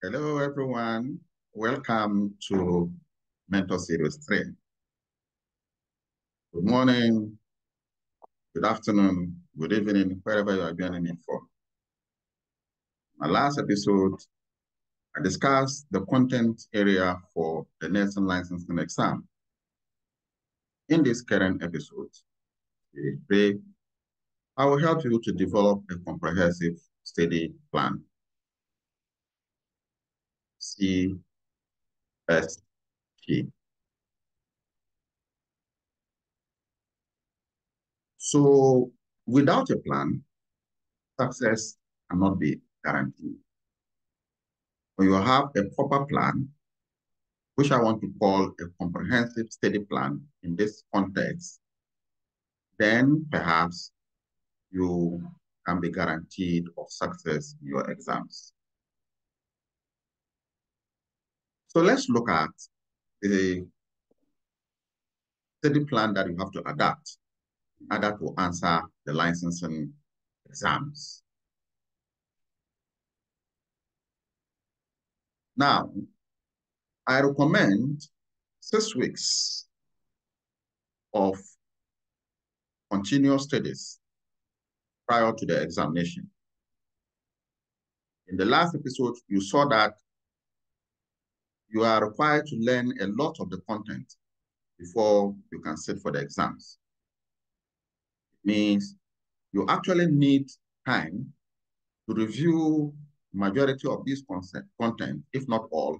Hello, everyone. Welcome to Mentor Series 3. Good morning, good afternoon, good evening, wherever you are joining in from. My last episode, I discussed the content area for the nursing licensing exam. In this current episode, I will help you to develop a comprehensive study plan. CSP. So without a plan, success cannot be guaranteed. When you have a proper plan, which I want to call a comprehensive study plan in this context, then perhaps you can be guaranteed of success in your exams. So let's look at the study plan that you have to adapt in order to answer the licensing exams. Now, I recommend 6 weeks of continuous studies prior to the examination. In the last episode, you saw that you are required to learn a lot of the content before you can sit for the exams. It means you actually need time to review majority of this content, if not all,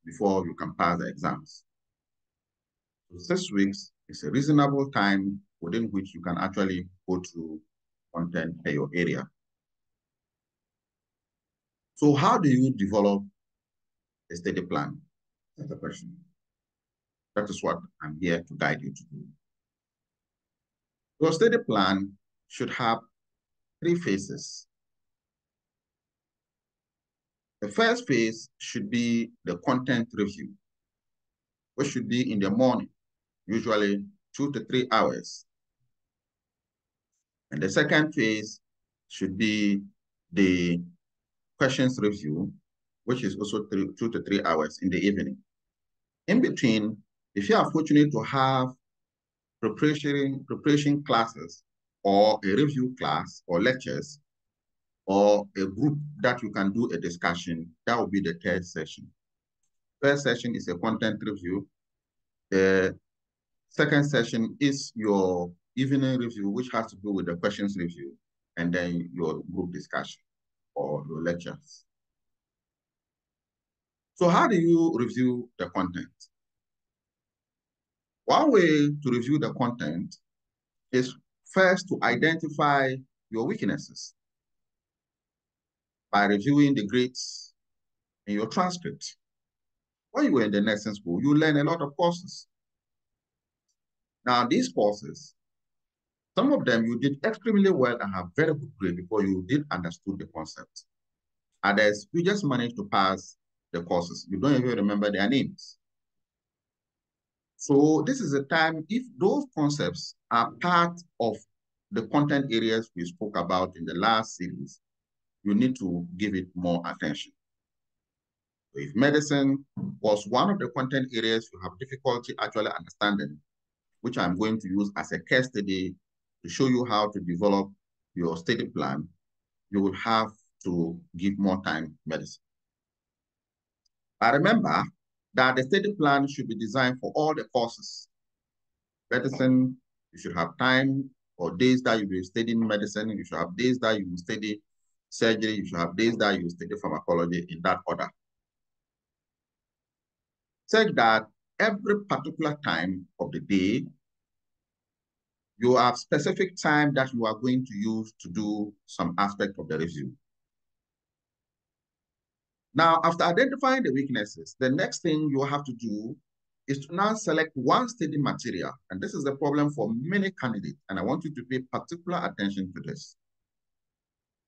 before you can pass the exams. So 6 weeks is a reasonable time within which you can actually go through content in your area. So how do you develop a study plan? That's the question. That is what I'm here to guide you to do. Your study plan should have 3 phases. The first phase should be the content review, which should be in the morning, usually 2 to 3 hours. And the second phase should be the questions review, which is also 2 to 3 hours in the evening. In between, if you are fortunate to have preparation classes or a review class or lectures or a group that you can do a discussion, that will be the third session. First session is a content review. The second session is your evening review, which has to do with the questions review, and then your group discussion or your lectures. So how do you review the content? One way to review the content is first to identify your weaknesses by reviewing the grades in your transcript. When you were in the nursing school, you learn a lot of courses. Now, these courses, some of them you did extremely well and have very good grade before you did understood the concept. Others, you just managed to pass the courses. You don't even remember their names. So this is a time, if those concepts are part of the content areas we spoke about in the last series, you need to give it more attention. So if medicine was one of the content areas you have difficulty actually understanding, which I'm going to use as a case study to show you how to develop your study plan, you will have to give more time to medicine. But remember that the study plan should be designed for all the courses. Medicine, you should have time or days that you will study medicine. You should have days that you will study surgery. You should have days that you will study pharmacology in that order. Such that every particular time of the day, you have specific time that you are going to use to do some aspect of the review. Now, after identifying the weaknesses, the next thing you have to do is to now select one study material. And this is the problem for many candidates, and I want you to pay particular attention to this.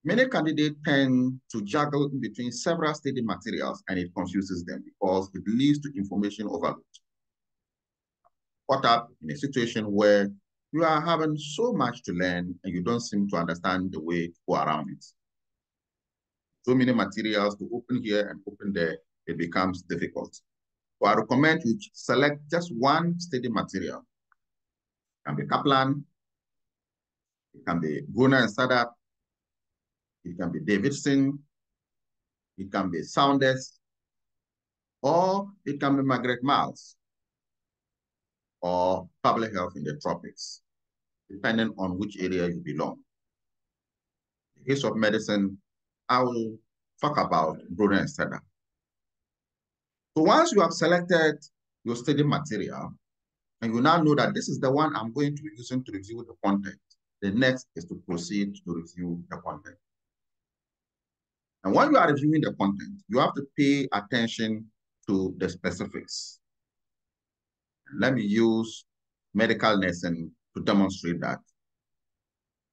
Many candidates tend to juggle between several study materials, and it confuses them because it leads to information overload. Caught up in a situation where you are having so much to learn and you don't seem to understand the way to go around it. so many materials to open here and open there, it becomes difficult. So I recommend you select just one study material. It can be Kaplan, it can be Brunner and Sadat, it can be Davidson, it can be Saunders, or it can be Margaret Miles, or Public Health in the Tropics, depending on which area you belong. In the case of medicine, I will talk about Brunner and Sadat. So once you have selected your study material, and you now know that this is the one I'm going to be using to review the content, the next is to proceed to review the content. And when you are reviewing the content, you have to pay attention to the specifics. Let me use medical nursing to demonstrate that.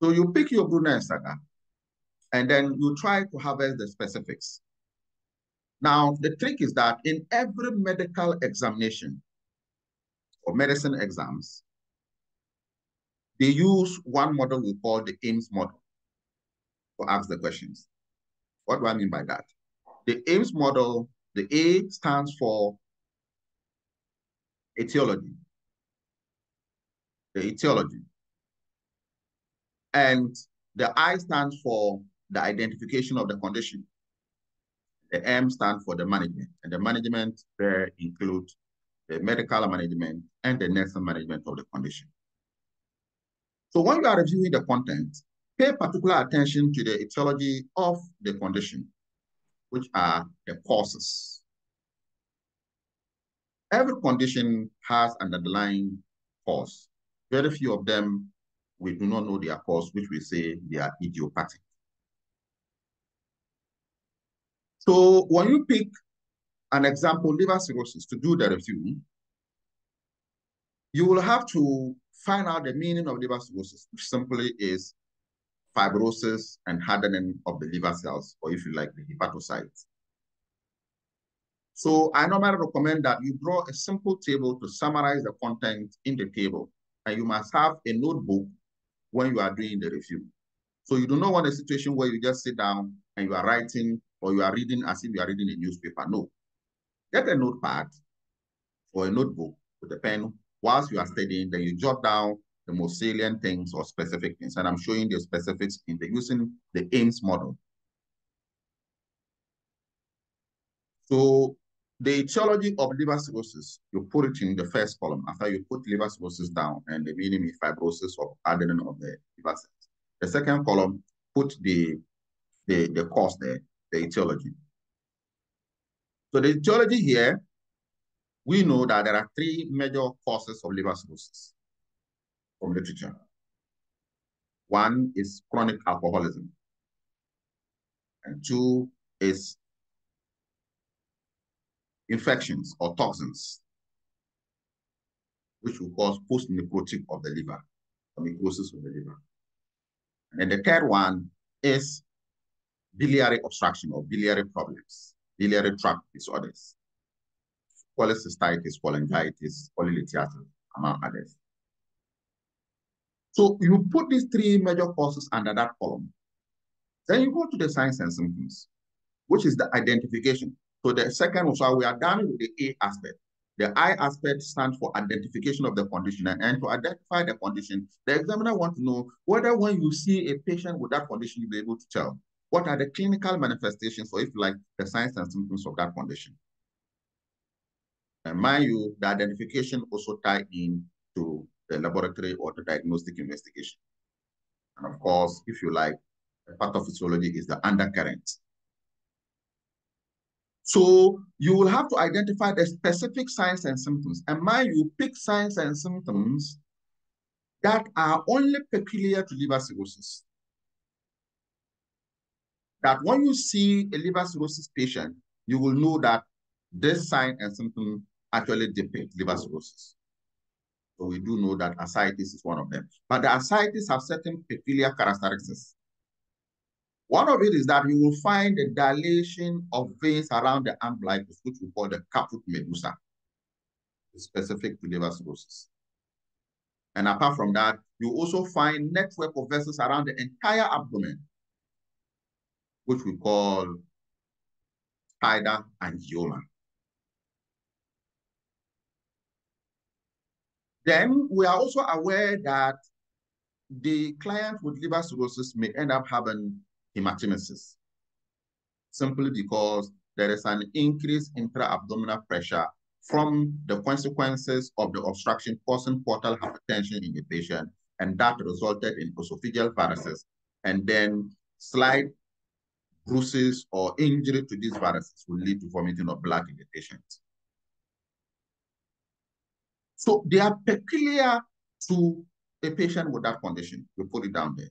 So you pick your Brunner and Sadat, and then you try to harvest the specifics. Now, the trick is that in every medical examination or medicine exams, they use one model we call the Ames model to ask the questions. What do I mean by that? The Ames model, the A stands for etiology, the etiology. And the I stands for the identification of the condition. The M stands for the management. And the management there includes the medical management and the nursing management of the condition. So when you are reviewing the content, pay particular attention to the etiology of the condition, which are the causes. Every condition has an underlying cause. Very few of them, we do not know their cause, which we say they are idiopathic. So when you pick an example, liver cirrhosis, to do the review, you will have to find out the meaning of liver cirrhosis, which simply is fibrosis and hardening of the liver cells, or if you like, the hepatocytes. So I normally recommend that you draw a simple table to summarize the content in the table, and you must have a notebook when you are doing the review. So you do not want a situation where you just sit down and you are writing or you are reading as if you are reading a newspaper. No. Get a notepad or a notebook with a pen whilst you are studying, then you jot down the most salient things or specific things. And I'm showing the specifics using the Ames model. So the etiology of liver cirrhosis, you put it in the first column after you put liver cirrhosis down, and the meaning is fibrosis or hardening of the liver cells. The second column, put the cause there, the etiology. So the etiology here, we know that there are three major causes of liver cirrhosis from literature. One is chronic alcoholism, and two is infections or toxins, which will cause post-necrotic of the liver, or necrosis of the liver. And then the third one is biliary obstruction or biliary problems, biliary tract disorders, cholecystitis, cholangitis, polylithiasis, among others. So you put these three major causes under that column. Then you go to the signs and symptoms, which is the identification. So the second one, so we are done with the A aspect. The I aspect stands for identification of the condition. And to identify the condition, the examiner wants to know whether when you see a patient with that condition, you'll be able to tell what are the clinical manifestations, or if you like, the signs and symptoms of that condition. And mind you, the identification also ties in to the laboratory or the diagnostic investigation. And of course, if you like, the pathophysiology is the undercurrent. So you will have to identify the specific signs and symptoms. And mind you, pick signs and symptoms that are only peculiar to liver cirrhosis. That when you see a liver cirrhosis patient, you will know that this sign and symptom actually depict liver cirrhosis. So we do know that ascites is one of them. But the ascites have certain peculiar characteristics. One of it is that you will find a dilation of veins around the umbilicus, which we call the caput medusa, specific to liver cirrhosis. And apart from that, you also find network of vessels around the entire abdomen, which we call tidal angioma. Then we are also aware that the client with liver cirrhosis may end up having hematemesis, simply because there is an increase in intra-abdominal pressure from the consequences of the obstruction causing portal hypertension in the patient, and that resulted in esophageal varices, and then slight bruises or injury to these varices will lead to vomiting of blood in the patient. So they are peculiar to a patient with that condition. We put it down there.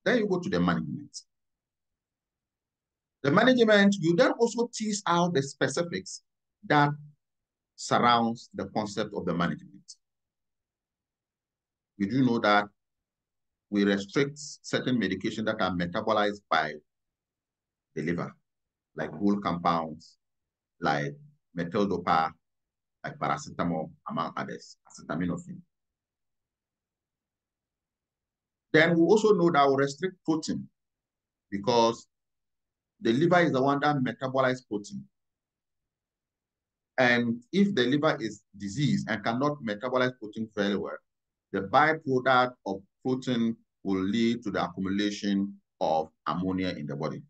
Then you go to the management. The management, you then also tease out the specifics that surrounds the concept of the management. We do know that we restrict certain medications that are metabolized by the liver, like whole compounds, like methyl-dopa, like paracetamol, among others, acetaminophen. Then we also know that we restrict protein because the liver is the one that metabolizes protein. And if the liver is diseased and cannot metabolize protein very well, the byproduct of protein will lead to the accumulation of ammonia in the body.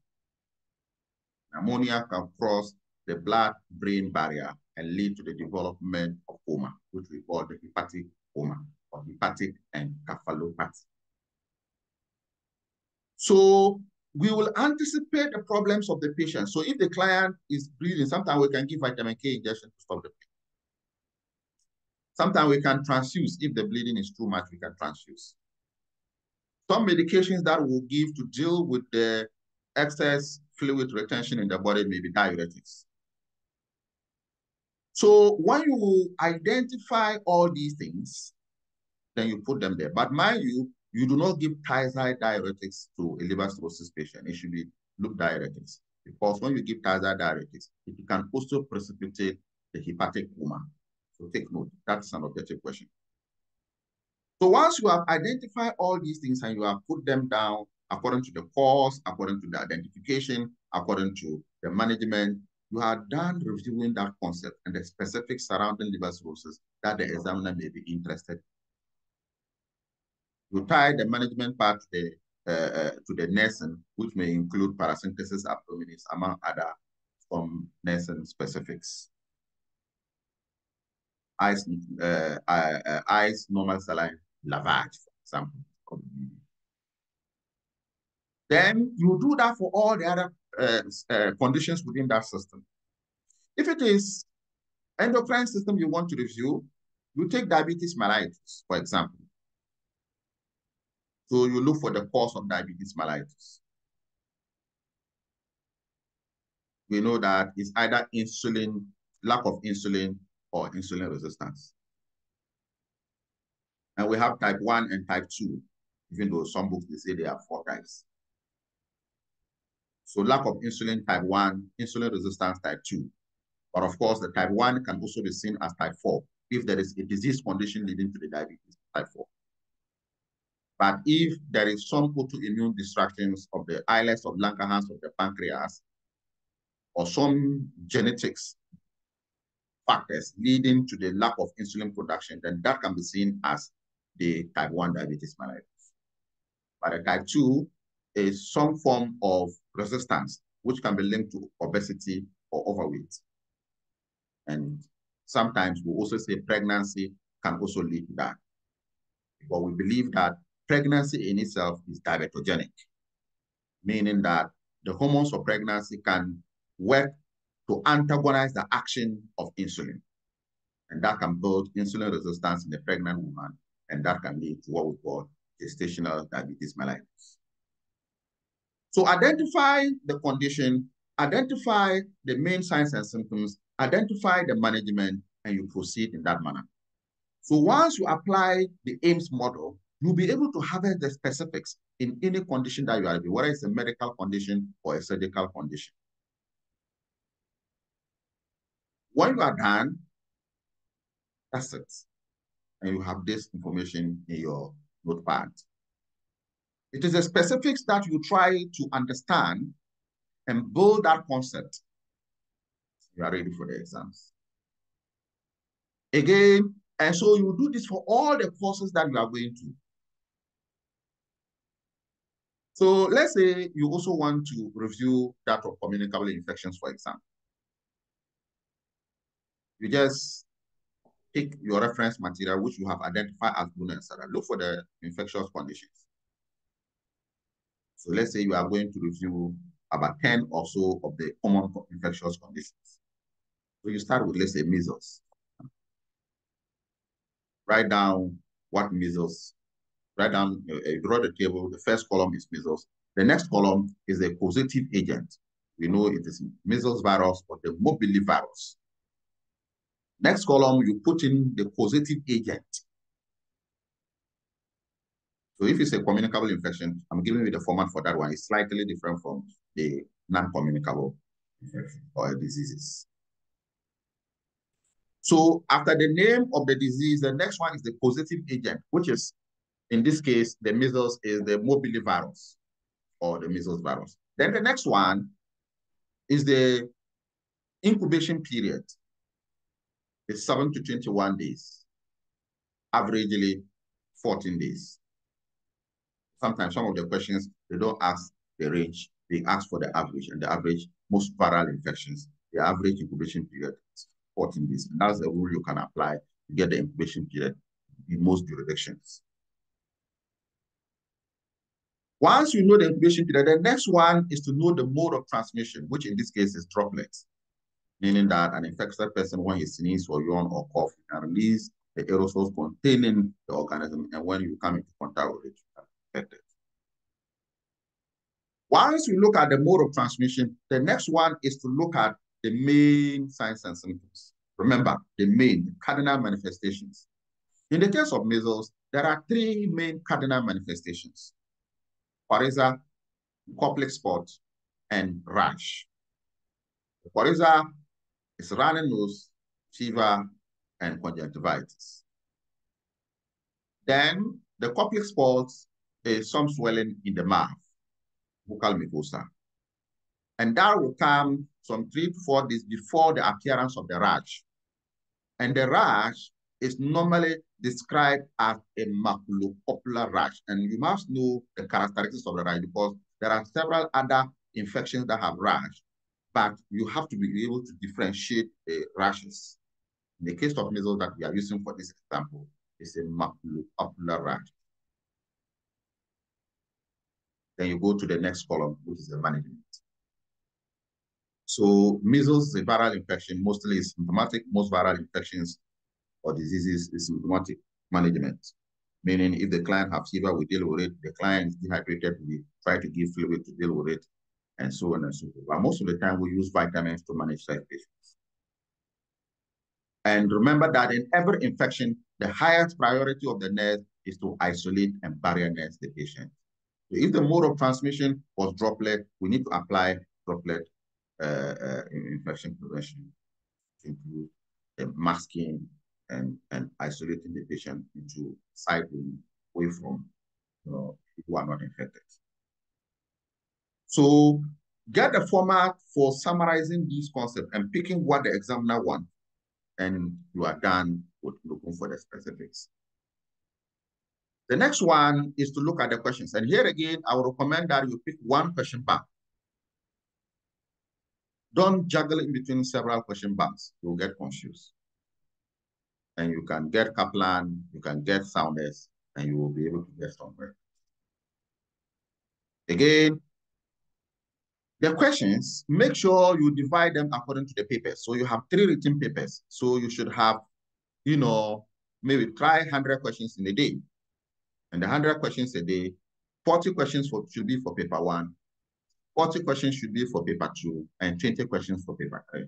Ammonia can cross the blood-brain barrier and lead to the development of coma, which we call the hepatic coma or hepatic encephalopathy. So we will anticipate the problems of the patient. So if the client is bleeding, sometimes we can give vitamin K injection to stop the pain. Sometimes we can transfuse. If the bleeding is too much, we can transfuse. Some medications that we'll give to deal with the excess fluid retention in the body may be diuretics. So when you identify all these things, then you put them there. But mind you, you do not give thiazide diuretics to a liver cirrhosis patient. It should be loop diuretics. Because when you give thiazide diuretics, it can also precipitate the hepatic coma. So take note, that's an objective question. So once you have identified all these things and you have put them down according to the cause, according to the identification, according to the management, you are done reviewing that concept and the specifics surrounding liver cirrhosis that the examiner may be interested in. You tie the management part to the nursing, which may include paracentesis abdominis, among other nursing specifics. Ice normal saline lavage, for example. Then you do that for all the other conditions within that system. If it is endocrine system you want to review, you take diabetes mellitus, for example. So you look for the cause of diabetes mellitus. We know that it's either insulin, lack of insulin, or insulin resistance. And we have type 1 and type 2, even though some books, they say there are 4 types. So lack of insulin, type 1, insulin resistance, type 2. But of course, the type 1 can also be seen as type 4 if there is a disease condition leading to the diabetes type 4. But if there is some autoimmune distractions of the islets of Langerhans of the pancreas, or some genetics factors leading to the lack of insulin production, then that can be seen as the type 1 diabetes mellitus. But the type 2 is some form of resistance, which can be linked to obesity or overweight. And sometimes we also say pregnancy can also lead to that. But we believe that pregnancy in itself is diabetogenic, meaning that the hormones of pregnancy can work to antagonize the action of insulin. And that can build insulin resistance in the pregnant woman, and that can lead to what we call gestational diabetes mellitus. So identify the condition, identify the main signs and symptoms, identify the management, and you proceed in that manner. So once you apply the AIMS model, you'll be able to harvest the specifics in any condition that you are in, whether it's a medical condition or a surgical condition. When you are done, that's it. And you have this information in your notepad. It is the specifics that you try to understand and build that concept, you are ready for the exams. Again, and so you do this for all the courses that you are going to. So let's say you also want to review that of communicable infections, for example. You just pick your reference material, which you have identified as Bruno and Sarah. Look for the infectious conditions. So let's say you are going to review about 10 or so of the common infectious conditions. So you start with, let's say, measles. Write down what measles, write down, draw the table. The first column is measles. The next column is a causative agent. We know it is measles virus or the mobile virus. Next column, you put in the causative agent. So if it's a communicable infection, I'm giving you the format for that one. It's slightly different from the non-communicable infection or diseases. So after the name of the disease, the next one is the causative agent, which is, in this case, the measles is the mobile virus or the measles virus. Then the next one is the incubation period. It's 7 to 21 days, averagely 14 days. Sometimes some of the questions, they don't ask the range, they ask for the average, and the average, most viral infections, the average incubation period is 14 days. And that's the rule you can apply to get the incubation period in most jurisdictions. Once you know the incubation period, the next one is to know the mode of transmission, which in this case is droplets, meaning that an infected person, when he sneezes or yawn or cough, can release the aerosols containing the organism, and when you come into contact with it, you can infect it. Once we look at the mode of transmission, the next one is to look at the main signs and symptoms. Remember, the cardinal manifestations. In the case of measles, there are 3 main cardinal manifestations: coryza, Koplik spot, and rash. The coryza is runny nose, fever, and conjunctivitis. Then the Koplik spot is some swelling in the mouth, buccal mucosa. And that will come some 3 to 4 days before the appearance of the rash. And the rash is normally described as a maculopapular rash. And you must know the characteristics of the rash because there are several other infections that have rash, but you have to be able to differentiate the rashes. In the case of measles that we are using for this example, it's a maculopapular rash. Then you go to the next column, which is the management. So measles is a viral infection, mostly is symptomatic. Most viral infections or diseases is symptomatic management. Meaning if the client has fever, we deal with it. The client is dehydrated, we try to give fluid to deal with it, and so on and so forth. But most of the time we use vitamins to manage such patients. And remember that in every infection, the highest priority of the nurse is to isolate and barrier nurse the patient. So if the mode of transmission was droplet, we need to apply droplet infection prevention to include the masking and isolating the patient into side room away from people who are not infected. So get the format for summarizing these concepts and picking what the examiner wants, and you are done with looking for the specifics. The next one is to look at the questions. And here again, I would recommend that you pick one question bank. Don't juggle in between several question banks. You'll get confused. And you can get Kaplan, you can get Sounders, and you will be able to get somewhere. Again, the questions, make sure you divide them according to the papers. So you have 3 written papers. So you should have, maybe try 100 questions in a day. And the 100 questions a day, 40 questions should be for paper 1, 40 questions should be for paper 2, and 20 questions for paper 3.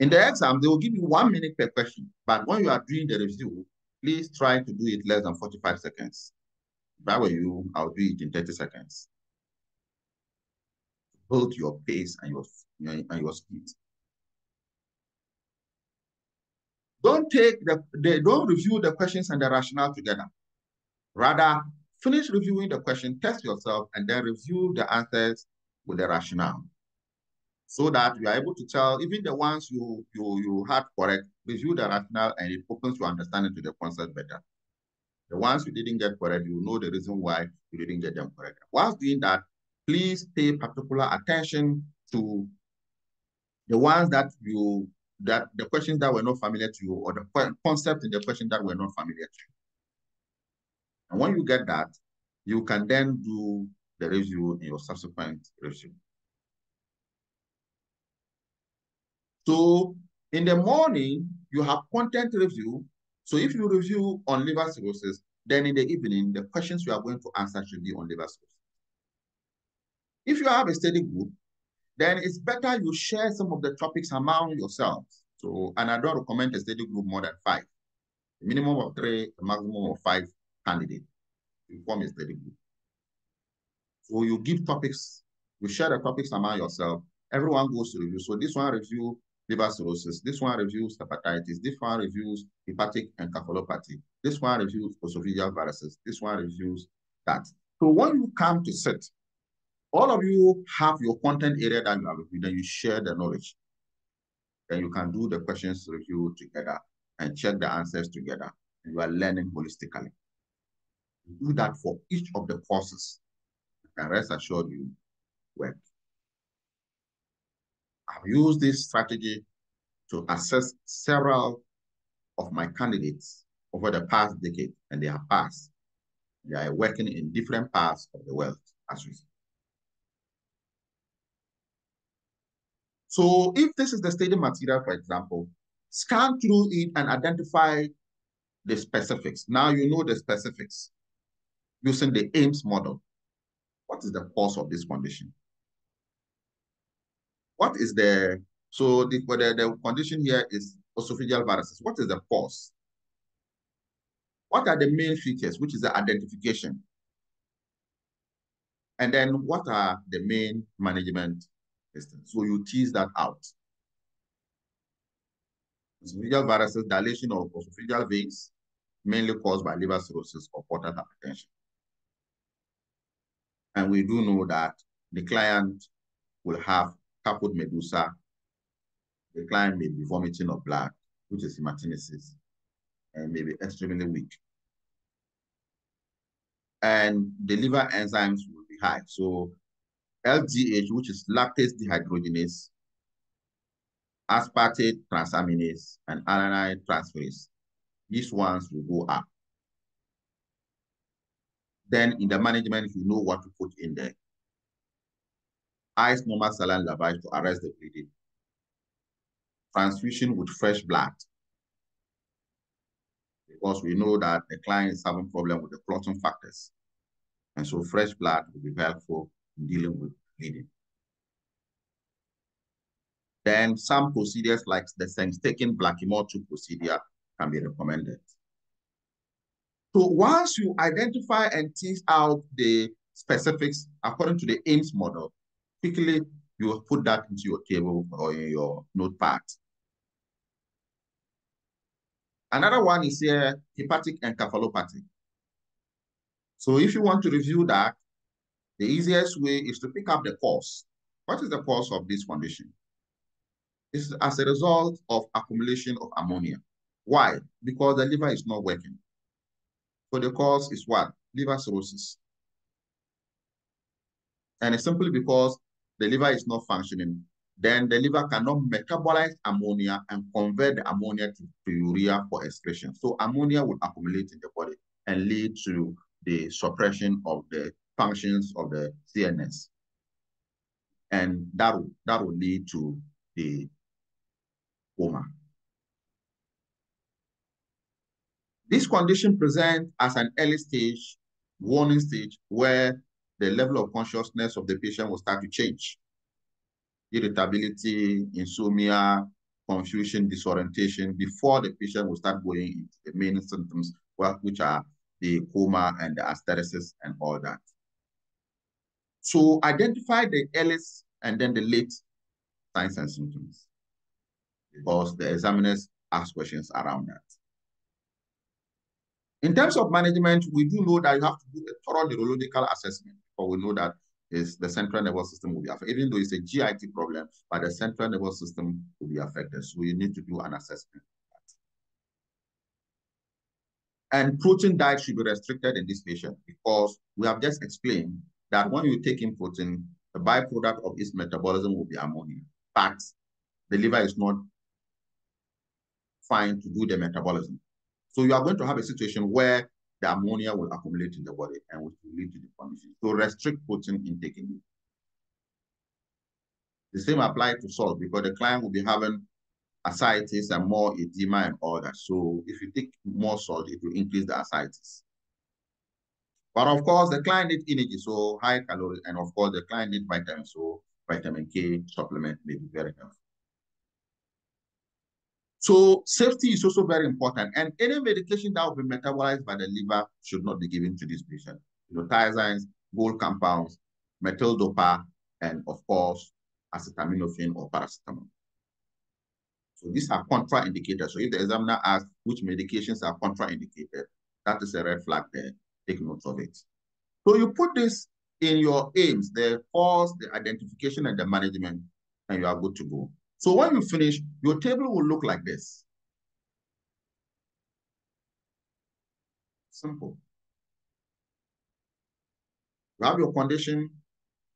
In the exam, they will give you 1 minute per question. But when you are doing the review, please try to do it less than 45 seconds. If I were you, I'll do it in 30 seconds. Build your pace and your speed. Don't don't review the questions and the rationale together. Rather, finish reviewing the question, test yourself, and then review the answers with the rationale, so that you are able to tell even the ones you had correct, review the rationale, and it opens your understanding to the concept better. The ones you didn't get correct, you know the reason why you didn't get them correct. Whilst doing that, please pay particular attention to the ones that the questions that were not familiar to you, or the concept in the question that were not familiar to you. And when you get that, you can then do the review in your subsequent review. So in the morning, you have content review. So if you review on liver cirrhosis, then in the evening, the questions you are going to answer should be on liver cirrhosis. If you have a study group, then it's better you share some of the topics among yourselves. So, and I don't recommend a study group more than 5. A minimum of 3, a maximum of 5 candidates to form a study group. So you give topics, you share the topics among yourself. Everyone goes to review. So this one review liver cirrhosis. This one reviews hepatitis. This one reviews hepatic encephalopathy. This one reviews esophageal varices. This one reviews that. So when you come to sit, all of you have your content area that you have reviewed, then you share the knowledge. Then you can do the questions review together and check the answers together. And you are learning holistically. You do that for each of the courses. And rest assured you work. I've used this strategy to assess several of my candidates over the past decade, and they have passed. They are working in different parts of the world, as we see. So if this is the study material, for example, scan through it and identify the specifics. Now you know the specifics using the AIMS model. What is the cause of this condition? What is the, so the condition here is esophageal varices. What is the cause? What are the main features, which is the identification? And then what are the main management systems? So you tease that out. Esophageal varices, dilation of esophageal veins, mainly caused by liver cirrhosis or portal hypertension. And we do know that the client will have caput medusa. The client may be vomiting of blood, which is hematemesis, and may be extremely weak. And the liver enzymes will be high. So LDH, which is lactase dehydrogenase, aspartate transaminase, and alanine transferase, these ones will go up. Then in the management, you know what to put in there. Ice normal saline lavage to arrest the bleeding. Transfusion with fresh blood, because we know that the client is having problem with the clotting factors. And so fresh blood will be helpful in dealing with bleeding. Then some procedures like the Sengstaken Blackmore 2 procedure can be recommended. So once you identify and tease out the specifics according to the AIMS model, quickly you will put that into your table or in your notepad. Another one is here, hepatic encephalopathy. So if you want to review that, the easiest way is to pick up the cause. What is the cause of this condition? It's as a result of accumulation of ammonia. Why? Because the liver is not working. So the cause is what? Liver cirrhosis. And it's simply because the liver is not functioning. Then the liver cannot metabolize ammonia and convert the ammonia to urea for excretion. So ammonia will accumulate in the body and lead to the suppression of the functions of the CNS. And that will lead to the coma. This condition presents as an early stage, warning stage, where the level of consciousness of the patient will start to change. Irritability, insomnia, confusion, disorientation, before the patient will start going into the main symptoms, which are the coma and the hysteresis and all that. So identify the earliest and then the late signs and symptoms, because the examiners ask questions around that. In terms of management, we do know that you have to do a thorough neurological assessment, but we know that is the central nervous system will be affected. Even though it's a GIT problem, but the central nervous system will be affected. So you need to do an assessment. And protein diet should be restricted in this patient because we have just explained that when you take in protein, the byproduct of its metabolism will be ammonia. But the liver is not fine to do the metabolism. So you are going to have a situation where the ammonia will accumulate in the body and which will lead to deformation. So restrict protein intake in it. The same applies to salt because the client will be having ascites and more edema and all that. So if you take more salt, it will increase the ascites. But of course, the client needs energy, so high calorie, and of course, the client needs vitamins, so vitamin K supplement may be very helpful. So safety is also very important, and any medication that will be metabolized by the liver should not be given to this patient. Thiazines, gold compounds, methyl dopa, and of course, acetaminophen or paracetamol. So these are contraindicators. So if the examiner asks which medications are contraindicated, that is a red flag there. Take note of it. So you put this in your aims, the cause, the identification, and the management, and you are good to go. So when you finish, your table will look like this. Simple. You have your condition,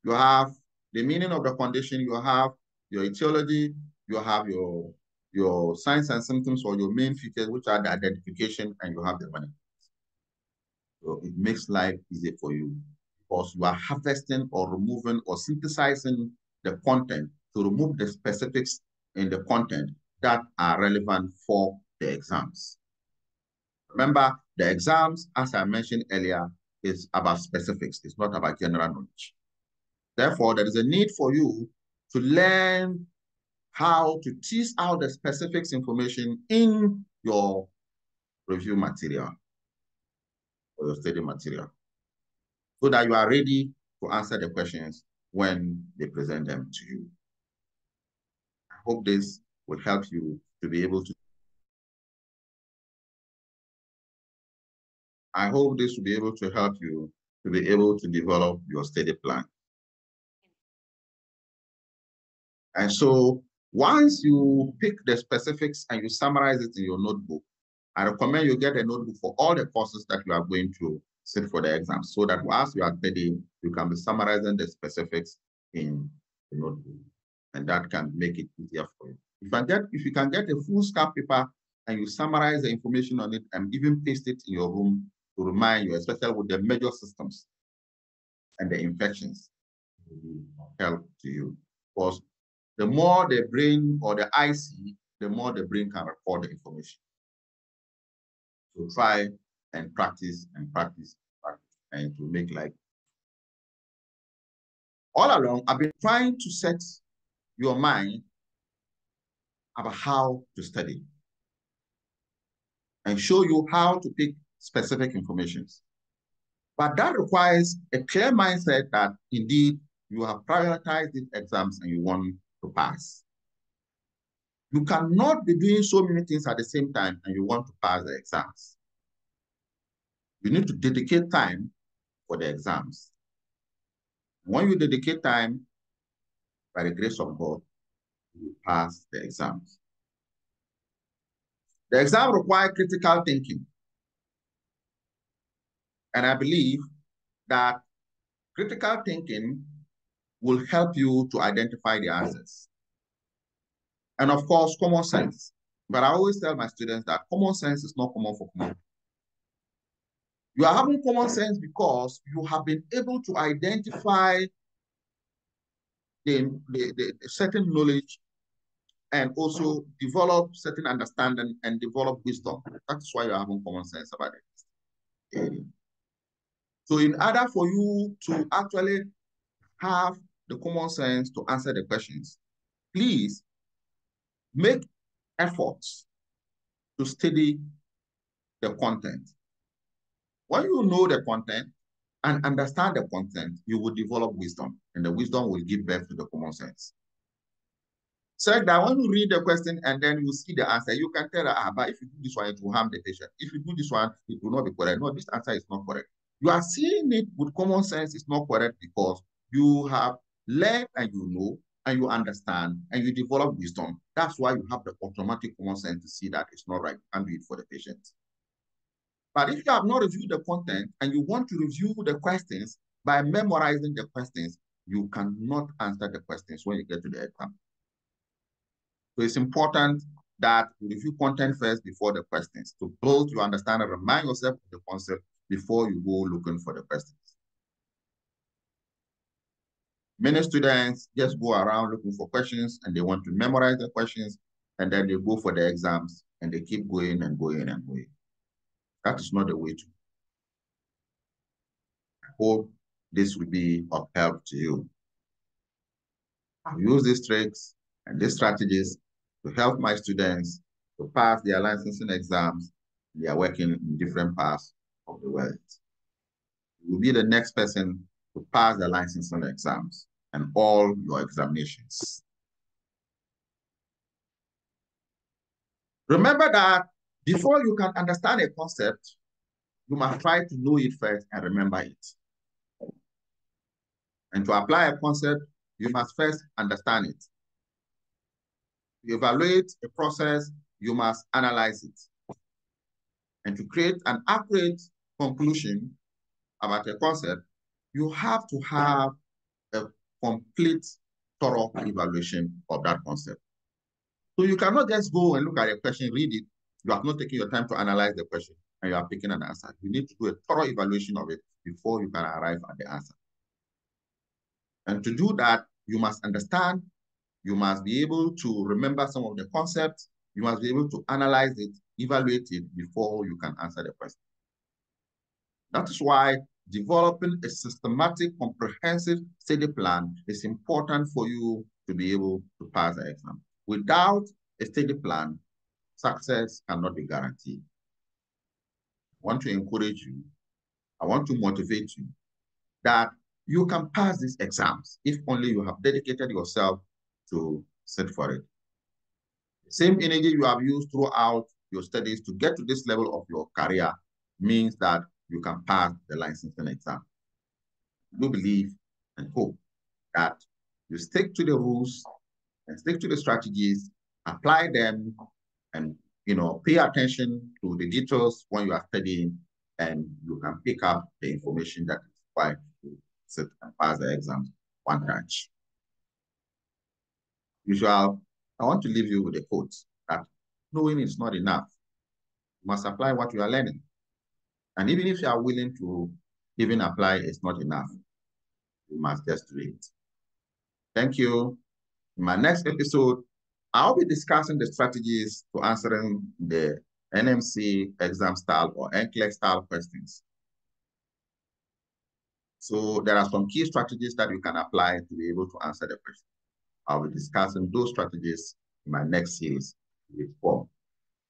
you have the meaning of the condition, you have your etiology, you have your signs and symptoms or your main features, which are the identification, and you have the management. So it makes life easier for you because you are harvesting or removing or synthesizing the content to remove the specifics in the content that are relevant for the exams. Remember, the exams, as I mentioned earlier, is about specifics. It's not about general knowledge. Therefore, there is a need for you to learn how to tease out the specifics information in your review material or your study material so that you are ready to answer the questions when they present them to you. I hope this will help you to be able to help you to be able to develop your study plan. And so once you pick the specifics and you summarize it in your notebook, I recommend you get a notebook for all the courses that you are going to sit for the exam so that as you are studying, you can be summarizing the specifics in the notebook. And that can make it easier for you. If you can get a full scrap paper and you summarize the information on it and even paste it in your room to remind you, especially with the major systems and the infections, it will help to you. Because the more the brain or the eye see, the more the brain can record the information. So try and practice and practice, and to make life. All along, I've been trying to set your mind about how to study and show you how to pick specific information. But that requires a clear mindset that indeed you have prioritized these exams and you want to pass. You cannot be doing so many things at the same time and you want to pass the exams. You need to dedicate time for the exams. When you dedicate time, by the grace of God, you pass the exams. The exam requires critical thinking. And I believe that critical thinking will help you to identify the answers. And of course, common sense. But I always tell my students that common sense is not common for common. You are having common sense because you have been able to identify the certain knowledge and also develop certain understanding and develop wisdom. That's why you're having common sense about it. So in order for you to actually have the common sense to answer the questions, please make efforts to study the content. When you know the content and understand the content, you will develop wisdom, and the wisdom will give birth to the common sense. So that when you read the question and then you see the answer, you can tell that, but if you do this one, it will harm the patient. If you do this one, it will not be correct. No, this answer is not correct. You are seeing it with common sense, it's not correct because you have learned and you know and you understand and you develop wisdom. That's why you have the automatic common sense to see that it's not right and do it for the patient. But if you have not reviewed the content and you want to review the questions by memorizing the questions, you cannot answer the questions when you get to the exam. So it's important that you review content first before the questions to build your understanding, remind yourself of the concept before you go looking for the questions. Many students just go around looking for questions and they want to memorize the questions and then they go for the exams and they keep going and going and going. That is not the way to. I hope this will be of help to you. I use these tricks and these strategies to help my students to pass their licensing exams. They are working in different parts of the world. You will be the next person to pass the licensing exams and all your examinations. Remember that before you can understand a concept, you must try to know it first and remember it. And to apply a concept, you must first understand it. To evaluate a process, you must analyze it. And to create an accurate conclusion about a concept, you have to have a complete, thorough evaluation of that concept. So you cannot just go and look at a question, read it. You have not taken your time to analyze the question and you are picking an answer. You need to do a thorough evaluation of it before you can arrive at the answer. And to do that, you must understand, you must be able to remember some of the concepts, you must be able to analyze it, evaluate it before you can answer the question. That is why developing a systematic, comprehensive study plan is important for you to be able to pass the exam. Without a study plan, success cannot be guaranteed. I want to encourage you, I want to motivate you that you can pass these exams if only you have dedicated yourself to sit for it. The same energy you have used throughout your studies to get to this level of your career means that you can pass the licensing exam. I do believe and hope that you stick to the rules and stick to the strategies, apply them, and pay attention to the details when you are studying, and you can pick up the information that is required to sit and pass the exams one touch. Usual, I want to leave you with a quote that knowing is not enough. You must apply what you are learning. And even if you are willing to even apply, it's not enough. You must just do it. Thank you. In my next episode, I'll be discussing the strategies to answering the NMC exam style or NCLEX style questions. So there are some key strategies that you can apply to be able to answer the question. I'll be discussing those strategies in my next series with Paul.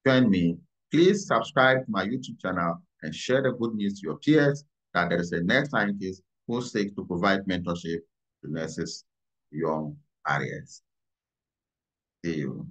Join me. Please subscribe to my YouTube channel and share the good news to your peers that there is a nurse scientist who seeks to provide mentorship to nurses young areas. See you.